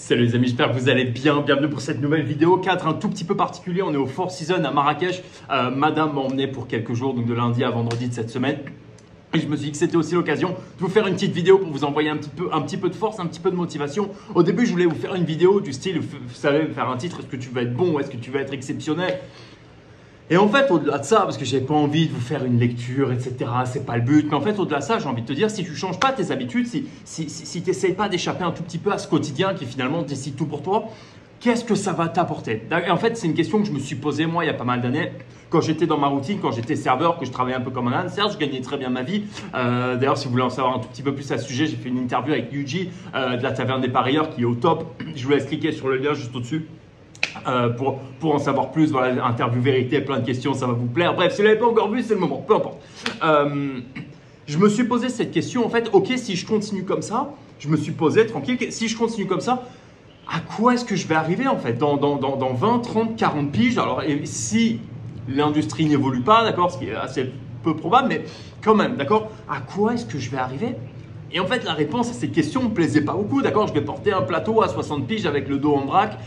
Salut les amis, j'espère que vous allez bien. Bienvenue pour cette nouvelle vidéo. Cadre un tout petit peu particulier, on est au Four Seasons à Marrakech. Madame m'a emmené pour quelques jours, donc de lundi à vendredi de cette semaine. Et je me suis dit que c'était aussi l'occasion de vous faire une petite vidéo pour vous envoyer un petit peu de force, un petit peu de motivation. Au début, je voulais vous faire une vidéo du style, vous savez, faire un titre, est-ce que tu vas être bon ou est-ce que tu vas être exceptionnel? Et en fait, au-delà de ça, parce que j'ai pas envie de vous faire une lecture, etc., c'est pas le but. Mais en fait, au-delà de ça, j'ai envie de te dire, si tu changes pas tes habitudes, si tu n'essayes pas d'échapper un tout petit peu à ce quotidien qui finalement décide tout pour toi, qu'est-ce que ça va t'apporter? Et en fait, c'est une question que je me suis posée moi il y a pas mal d'années. Quand j'étais dans ma routine, quand j'étais serveur, que je travaillais un peu comme un âne, certes, je gagnais très bien ma vie. D'ailleurs, si vous voulez en savoir un tout petit peu plus à ce sujet, j'ai fait une interview avec Yuji de la Taverne des Parieurs qui est au top. Je vous laisse cliquer sur le lien juste au-dessus. Pour en savoir plus, voilà, interview vérité, plein de questions, ça va vous plaire. Bref, si vous ne l'avez pas encore vu, c'est le moment, peu importe. Je me suis posé cette question, en fait, ok, si je continue comme ça, je me suis posé tranquille, si je continue comme ça, à quoi est-ce que je vais arriver en fait dans 20, 30, 40 piges? Alors, et si l'industrie n'évolue pas, d'accord, ce qui est assez peu probable, mais quand même, d'accord, à quoi est-ce que je vais arriver? Et en fait, la réponse à cette question ne me plaisait pas beaucoup, d'accord. Je vais porter un plateau à 60 piges avec le dos en vrac.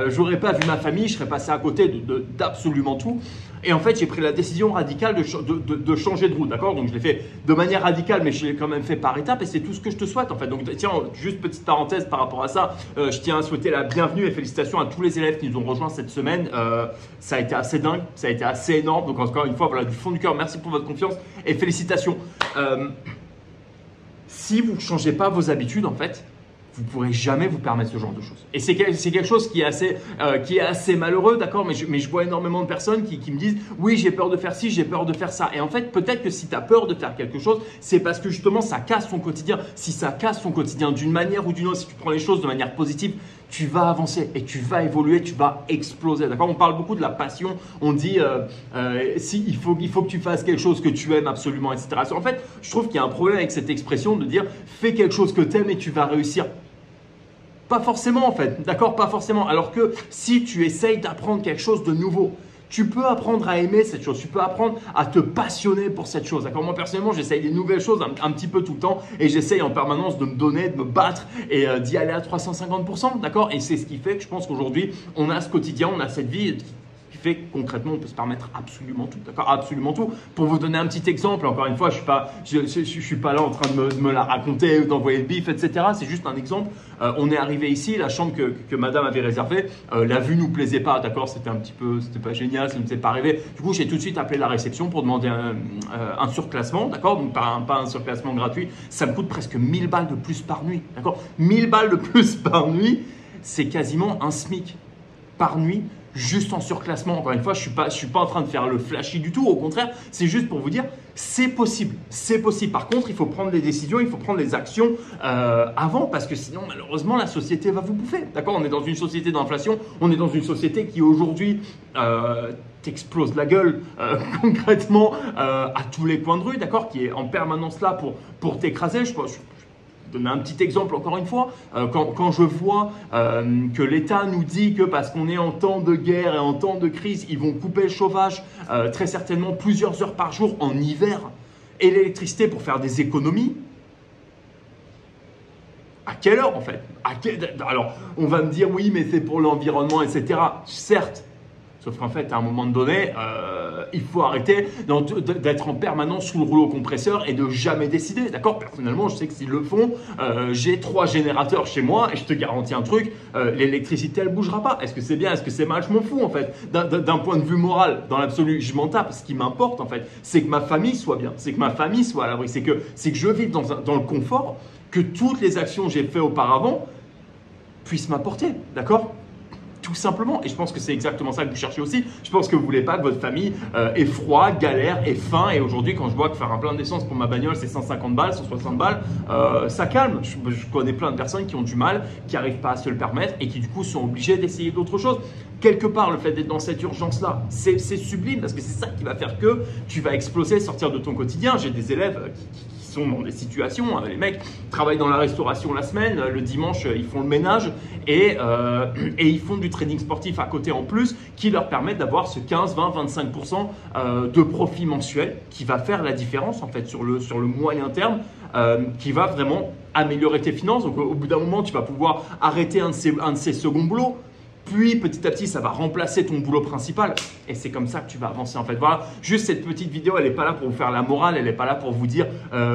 J'aurais pas vu ma famille, je serais passé à côté d'absolument tout. Et en fait, j'ai pris la décision radicale de changer de route, d'accord. Donc, je l'ai fait de manière radicale, mais je l'ai quand même fait par étapes et c'est tout ce que je te souhaite en fait. Donc, tiens, juste petite parenthèse par rapport à ça, je tiens à souhaiter la bienvenue et félicitations à tous les élèves qui nous ont rejoints cette semaine. Ça a été assez dingue, ça a été assez énorme. Donc, encore une fois, voilà, du fond du cœur, merci pour votre confiance et félicitations. Si vous ne changez pas vos habitudes, en fait, vous ne pourrez jamais vous permettre ce genre de choses. Et c'est quelque chose qui est assez malheureux, d'accord, mais je vois énormément de personnes qui me disent « Oui, j'ai peur de faire ci, j'ai peur de faire ça. » Et en fait, peut-être que si tu as peur de faire quelque chose, c'est parce que justement, ça casse ton quotidien. Si ça casse ton quotidien d'une manière ou d'une autre, si tu prends les choses de manière positive, tu vas avancer et tu vas évoluer, tu vas exploser. D'accord? On parle beaucoup de la passion. On dit il faut que tu fasses quelque chose que tu aimes absolument, etc. En fait, je trouve qu'il y a un problème avec cette expression de dire fais quelque chose que tu aimes et tu vas réussir. Pas forcément en fait, d'accord? Pas forcément. Alors que si tu essayes d'apprendre quelque chose de nouveau, tu peux apprendre à aimer cette chose, tu peux apprendre à te passionner pour cette chose. D'accord? Moi personnellement, j'essaye des nouvelles choses un petit peu tout le temps et j'essaye en permanence de me donner, de me battre et d'y aller à 350%. D'accord? Et c'est ce qui fait que je pense qu'aujourd'hui, on a ce quotidien, on a cette vie qui fait que concrètement, on peut se permettre absolument tout. D'accord? Absolument tout. Pour vous donner un petit exemple, encore une fois, je suis pas là en train de me la raconter, d'envoyer le bif, etc. C'est juste un exemple. On est arrivé ici, la chambre que madame avait réservée, la vue nous plaisait pas, d'accord, c'était pas génial, ça ne nous faisait pas rêver. Du coup, j'ai tout de suite appelé la réception pour demander un surclassement, d'accord, donc pas un surclassement gratuit. Ça me coûte presque 1000 balles de plus par nuit, d'accord. 1000 balles de plus par nuit, c'est quasiment un SMIC par nuit. Juste en surclassement, encore une fois, je suis pas en train de faire le flashy du tout, au contraire, c'est juste pour vous dire, c'est possible, c'est possible. Par contre, il faut prendre les décisions, il faut prendre les actions avant parce que sinon, malheureusement, la société va vous bouffer. D'accord? On est dans une société d'inflation, on est dans une société qui aujourd'hui t'explose la gueule concrètement à tous les coins de rue, d'accord? Qui est en permanence là pour t'écraser. Je donner un petit exemple encore une fois, quand je vois que l'État nous dit que parce qu'on est en temps de guerre et en temps de crise, ils vont couper le chauffage très certainement plusieurs heures par jour en hiver et l'électricité pour faire des économies, à quelle heure en fait? Alors, on va me dire oui, mais c'est pour l'environnement, etc. Certes. Sauf qu'en fait, à un moment donné, il faut arrêter d'être en permanence sous le rouleau compresseur et de jamais décider. D'accord? Personnellement, je sais que s'ils le font, j'ai 3 générateurs chez moi et je te garantis un truc, l'électricité, elle ne bougera pas. Est-ce que c'est bien? Est-ce que c'est mal? Je m'en fous en fait. D'un point de vue moral, dans l'absolu, je m'en tape. Ce qui m'importe en fait, c'est que ma famille soit bien, c'est que ma famille soit à l'abri, c'est que je vive dans le confort, que toutes les actions que j'ai faites auparavant puissent m'apporter. D'accord? Tout simplement, et je pense que c'est exactement ça que vous cherchez aussi. Je pense que vous ne voulez pas que votre famille ait froid, galère, ait faim. Et aujourd'hui, quand je vois que faire un plein d'essence pour ma bagnole, c'est 150 balles, 160 balles, ça calme. Je connais plein de personnes qui ont du mal, qui n'arrivent pas à se le permettre et qui du coup sont obligées d'essayer d'autres choses. Quelque part, le fait d'être dans cette urgence-là, c'est sublime parce que c'est ça qui va faire que tu vas exploser, sortir de ton quotidien. J'ai des élèves qui sont dans des situations, les mecs travaillent dans la restauration la semaine, le dimanche ils font le ménage et ils font du trading sportif à côté en plus qui leur permettent d'avoir ce 15, 20, 25% de profit mensuel qui va faire la différence en fait sur le moyen terme qui va vraiment améliorer tes finances. Donc au bout d'un moment, tu vas pouvoir arrêter un de ces seconds boulots. Puis petit à petit, ça va remplacer ton boulot principal et c'est comme ça que tu vas avancer en fait. Voilà, juste cette petite vidéo, elle n'est pas là pour vous faire la morale, elle n'est pas là pour vous dire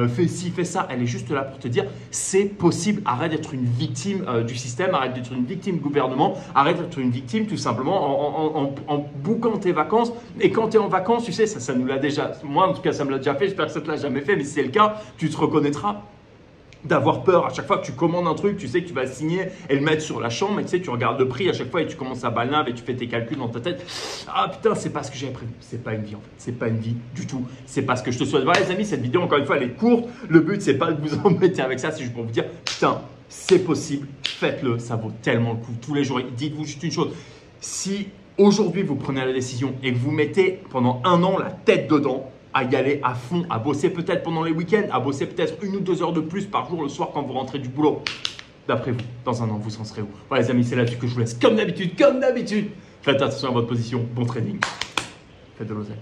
fais ci, fais ça. Elle est juste là pour te dire c'est possible. Arrête d'être une victime du système, arrête d'être une victime du gouvernement, arrête d'être une victime tout simplement en bouquant tes vacances. Et quand tu es en vacances, tu sais, ça nous l'a déjà, moi en tout cas ça me l'a déjà fait, j'espère que ça ne te l'a jamais fait, mais si c'est le cas, tu te reconnaîtras. D'avoir peur à chaque fois que tu commandes un truc, tu sais que tu vas signer et le mettre sur la chambre et tu sais, tu regardes le prix à chaque fois et tu commences à balnaver et tu fais tes calculs dans ta tête. Ah putain, c'est pas ce que j'avais prévu. C'est pas une vie en fait. C'est pas une vie du tout. C'est pas ce que je te souhaite. Voilà les amis, cette vidéo encore une fois elle est courte. Le but c'est pas de vous embêter avec ça, c'est juste pour vous dire putain, c'est possible, faites-le, ça vaut tellement le coup. Tous les jours, dites-vous juste une chose. Si aujourd'hui vous prenez la décision et que vous mettez pendant 1 an la tête dedans, à y aller à fond, à bosser peut-être pendant les week-ends, à bosser peut-être 1 ou 2 heures de plus par jour le soir quand vous rentrez du boulot. D'après vous, dans 1 an, vous en serez où? Voilà les amis, c'est là-dessus que je vous laisse. Comme d'habitude, faites attention à votre position. Bon trading. Faites de l'oseille.